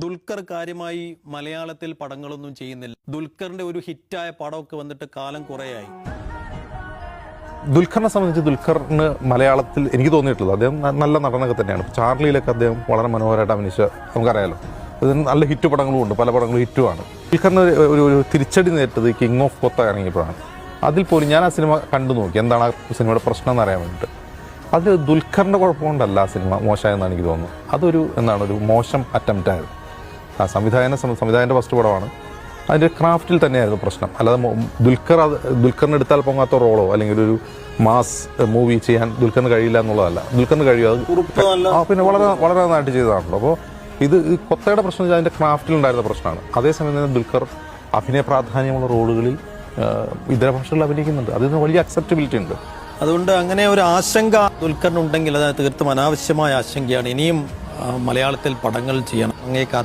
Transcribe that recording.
ദുൽഖർ കാര്യമായി മലയാളത്തിൽ പടങ്ങളൊന്നും ചെയ്യുന്നില്ല. ദുൽഖറിന്റെ ഒരു ഹിറ്റായ പടമൊക്കെ വന്നിട്ട് കാലം കുറേയായി. ദുൽഖറിനെ സംബന്ധിച്ച് ദുൽഖറിന് മലയാളത്തിൽ എനിക്ക് തോന്നിയിട്ടുള്ളത് അദ്ദേഹം നല്ല നടനൊക്കെ തന്നെയാണ്. ചാർലിയിലൊക്കെ അദ്ദേഹം വളരെ മനോഹരമായിട്ട് അഭിനയിച്ച നമുക്കറിയാലോ. അതിന് നല്ല ഹിറ്റ് പടങ്ങളും ഉണ്ട്, പല പടങ്ങളും ഹിറ്റുമാണ്. ദുൽഖറിന് ഒരു തിരിച്ചടി നേരിട്ടത് കിങ് ഓഫ് കൊത്ത ഇറങ്ങിയപ്പോഴാണ്. അതിൽ പോലും ഞാൻ ആ സിനിമ കണ്ടു നോക്കി, എന്താണ് ആ സിനിമയുടെ പ്രശ്നം എന്ന് അറിയാൻ വേണ്ടിയിട്ട്. അത് ദുൽഖറിൻ്റെ കുഴപ്പമുകൊണ്ടല്ല ആ സിനിമ മോശമായെന്നാണ് എനിക്ക് തോന്നുന്നത്. അതൊരു ഒരു മോശം അറ്റംപ്റ്റായിരുന്നു. ആ സംവിധായകൻ്റെ ഫസ്റ്റ് പടമാണ്, അതിൻ്റെ ക്രാഫ്റ്റിൽ തന്നെയായിരുന്നു പ്രശ്നം. അല്ലാതെ ദുൽഖറിന് എടുത്താൽ പൊങ്ങാത്ത റോളോ അല്ലെങ്കിൽ ഒരു മാസ് മൂവി ചെയ്യാൻ ദുൽഖറിന് കഴിയില്ല എന്നുള്ളതല്ല. ദുൽഖറിന് കഴിയും, അത് പിന്നെ വളരെ വളരെ നന്നായിട്ട് ചെയ്തതാണല്ലോ. അപ്പോൾ ഇത് കൊത്തയുടെ പ്രശ്നം വെച്ചാൽ അതിൻ്റെ ക്രാഫ്റ്റിലുണ്ടായിരുന്ന പ്രശ്നമാണ്. അതേസമയം തന്നെ ദുൽഖർ അഭിനയ പ്രാധാന്യമുള്ള റോളുകളിൽ ഇതര ഭാഷകളിൽ അഭിനയിക്കുന്നുണ്ട്. അതിന് വലിയ അക്സെപ്റ്റബിലിറ്റി ഉണ്ട്. അതുകൊണ്ട് അങ്ങനെ ഒരു ആശങ്ക ദുൽഖറിനുണ്ടെങ്കിൽ അത് തീർത്തും അനാവശ്യമായ ആശങ്കയാണ്. ഇനിയും മലയാളത്തിൽ പടങ്ങൾ ചെയ്യണം. അങ്ങേ